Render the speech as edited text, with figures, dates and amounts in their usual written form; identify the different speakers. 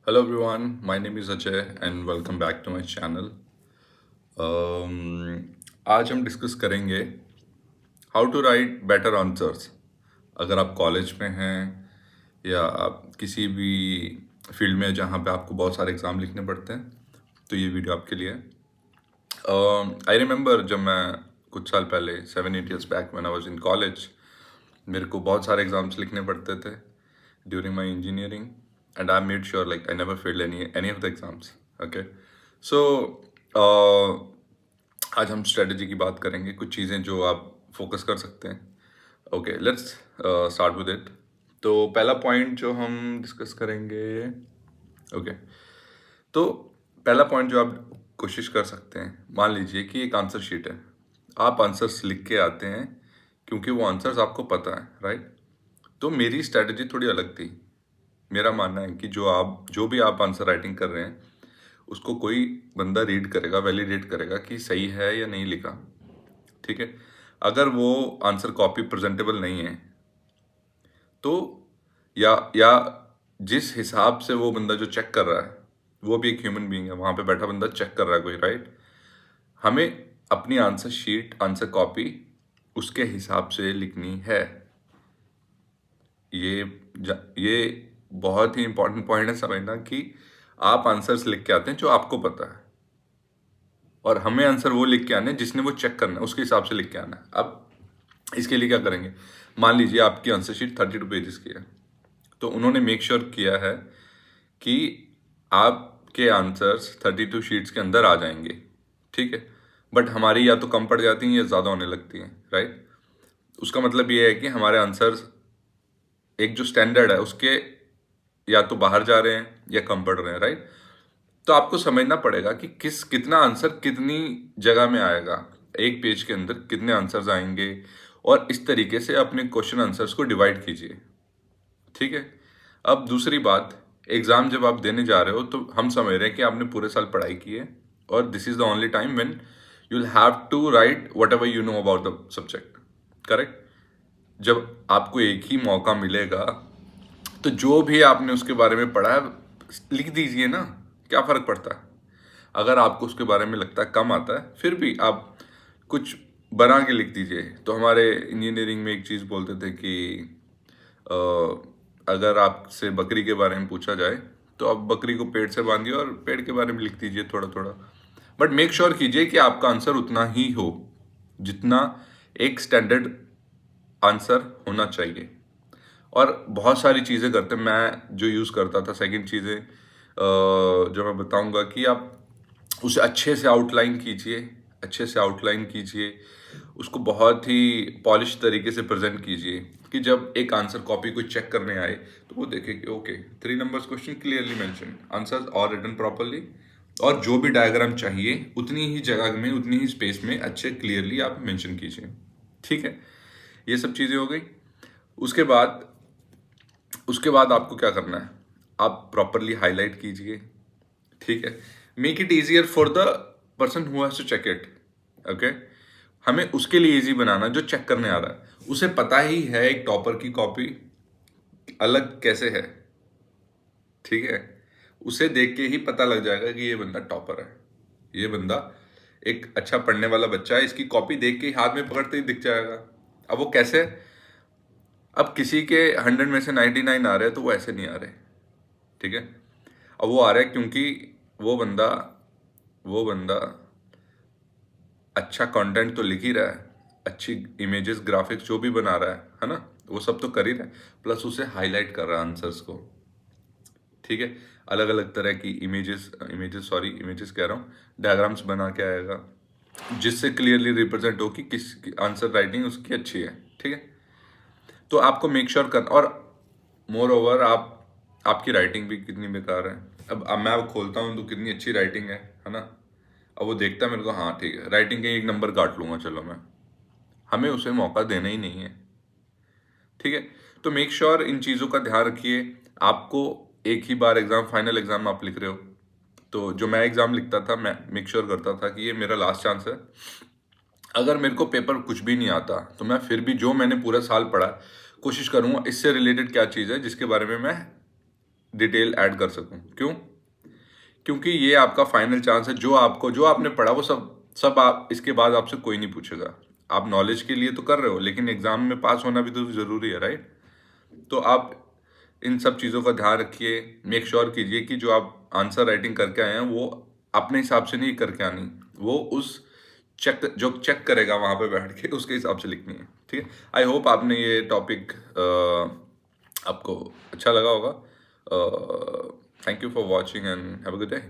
Speaker 1: Hello everyone, my name is Ajay and welcome back to my channel. आज हम discuss करेंगे how to write better answers. अगर आप college में हैं या आप किसी भी फील्ड में जहाँ पे आपको बहुत सारे एग्ज़ाम लिखने पड़ते हैं, तो ये वीडियो आपके लिए है। आई रिमेंबर जब मैं कुछ साल पहले 7-8 years back when I was in college, मेरे को बहुत सारे एग्ज़ाम्स लिखने पड़ते थे during my engineering and I made sure like I never failed any of the exams. Okay, so आज हम स्ट्रेटजी की बात करेंगे, कुछ चीज़ें जो आप फोकस कर सकते हैं। Okay, let's start with it. तो पहला पॉइंट जो हम डिस्कस करेंगे, ओके, तो पहला पॉइंट जो आप कोशिश कर सकते हैं, मान लीजिए कि एक आंसर शीट है, आप आंसर्स लिख के आते हैं क्योंकि वो आंसर्स आपको पता है, राइट। तो मेरी स्ट्रेटजी थोड़ी अलग थी। मेरा मानना है कि जो भी आप आंसर राइटिंग कर रहे हैं, उसको कोई बंदा रीड करेगा, वैलिडेट करेगा कि सही है या नहीं लिखा, ठीक है। अगर वो आंसर कॉपी प्रेजेंटेबल नहीं है तो या जिस हिसाब से वो बंदा जो चेक कर रहा है, वो भी एक ह्यूमन बीइंग है, वहाँ पे बैठा बंदा चेक कर रहा है कोई, राइट। हमें अपनी आंसर शीट, आंसर कॉपी उसके हिसाब से लिखनी है। ये बहुत ही इंपॉर्टेंट पॉइंट है समझना कि आप आंसर्स लिख के आते हैं जो आपको पता है, और हमें आंसर वो लिख के आने हैं जिसने वो चेक करना है, उसके हिसाब से लिख के आना है। अब इसके लिए क्या करेंगे, मान लीजिए आपकी आंसर शीट 32 पेजेस की है, तो उन्होंने मेक श्योर किया है कि आपके आंसर्स 32 शीट्स के अंदर आ जाएंगे, ठीक है। बट हमारी या तो कम पड़ जाती हैं या ज़्यादा होने लगती हैं, राइट। उसका मतलब ये है कि हमारे आंसर्स एक जो स्टैंडर्ड है उसके या तो बाहर जा रहे हैं या कम पड़ रहे हैं, राइट। तो आपको समझना पड़ेगा कि कितना आंसर कितनी जगह में आएगा, एक पेज के अंदर कितने आंसर्स आएंगे, और इस तरीके से अपने क्वेश्चन आंसर्स को डिवाइड कीजिए, ठीक है। अब दूसरी बात, एग्जाम जब आप देने जा रहे हो तो हम समझ रहे हैं कि आपने पूरे साल पढ़ाई की है, और this is the only time when you will have to write whatever you know about the subject, correct. जब आपको एक ही मौका मिलेगा तो जो भी आपने उसके बारे में पढ़ा है लिख दीजिए ना, क्या फ़र्क पड़ता है। अगर आपको उसके बारे में लगता है कम आता है, फिर भी आप कुछ बना के लिख दीजिए। तो हमारे इंजीनियरिंग में एक चीज़ बोलते थे कि अ, अगर आपसे बकरी के बारे में पूछा जाए तो आप बकरी को पेड़ से बांधिए और पेड़ के बारे में लिख दीजिए थोड़ा थोड़ा, बट मेक श्योर कीजिए कि आपका आंसर उतना ही हो जितना एक स्टैंडर्ड आंसर होना चाहिए। और बहुत सारी चीज़ें करते हैं, मैं जो यूज़ करता था, सेकंड चीज़ें जो मैं बताऊंगा कि आप उसे अच्छे से आउटलाइन कीजिए, अच्छे से आउटलाइन कीजिए, उसको बहुत ही पॉलिश तरीके से प्रेजेंट कीजिए कि जब एक आंसर कॉपी कोई चेक करने आए तो वो देखे कि okay, 3 numbers question clearly mention, answers और रिटन प्रॉपरली, और जो भी डायग्राम चाहिए उतनी ही जगह में, उतनी ही स्पेस में अच्छे क्लियरली आप मेंशन कीजिए, ठीक है। ये सब चीज़ें हो गई। उसके बाद उसके बाद आपको क्या करना है, आप प्रॉपरली हाईलाइट कीजिए, ठीक है। Make it easier for the person who has to check it, okay. हमें उसके लिए इजी बनाना जो चेक करने आ रहा है, उसे पता ही है एक टॉपर की कॉपी अलग कैसे है, ठीक है। उसे देख के ही पता लग जाएगा कि ये बंदा टॉपर है, ये बंदा एक अच्छा पढ़ने वाला बच्चा है, इसकी कॉपी देख के ही हाथ में पकड़ते ही दिख जाएगा। अब वो कैसे, अब किसी के 100 में से 99 आ रहे हैं तो वो ऐसे नहीं आ रहे, ठीक है। अब वो आ रहा है क्योंकि वो बंदा वो बंदा अच्छा कंटेंट तो लिख ही रहा है, अच्छी इमेजेस, ग्राफिक्स जो भी बना रहा है ना, वो सब तो कर ही रहा है, प्लस उसे हाईलाइट कर रहा है आंसर्स को, ठीक है। अलग अलग तरह की इमेजेस कह रहा हूँ, डायग्राम्स बना के आएगा जिससे क्लियरली रिप्रेजेंट हो कि किस आंसर राइटिंग उसकी अच्छी है, ठीक है। तो आपको मेक श्योर करना, और मोर ओवर आपकी राइटिंग भी कितनी बेकार है। अब मैं खोलता हूँ तो कितनी अच्छी राइटिंग है ना। अब वो देखता है मेरे को, हाँ ठीक है, राइटिंग के 1 नंबर काट लूंगा, चलो मैं, हमें उसे मौका देना ही नहीं है, ठीक है। तो मेक श्योर इन चीज़ों का ध्यान रखिए। आपको एक ही बार एग्जाम, फाइनल एग्जाम आप लिख रहे हो, तो जो मैं एग्जाम लिखता था, मैं मेक श्योर करता था कि ये मेरा लास्ट चांस है। अगर मेरे को पेपर कुछ भी नहीं आता तो मैं फिर भी जो मैंने पूरा साल पढ़ा, कोशिश करूंगा इससे रिलेटेड क्या चीज़ है जिसके बारे में मैं डिटेल ऐड कर सकूं। क्यों? क्योंकि ये आपका फाइनल चांस है। जो आपने पढ़ा वो सब आप इसके बाद आपसे कोई नहीं पूछेगा। आप नॉलेज के लिए तो कर रहे हो, लेकिन एग्जाम में पास होना भी तो जरूरी है, राइट? तो आप इन सब चीज़ों का ध्यान रखिए। मेक श्योर कीजिए कि जो आप आंसर राइटिंग करके आए हैं वो अपने हिसाब से नहीं करके आनी, वो उस जो चेक करेगा वहां पे बैठ के उसके हिसाब से लिखनी है। ठीक है। आई होप आपने ये टॉपिक आपको अच्छा लगा होगा। Thank you for watching and have a good day.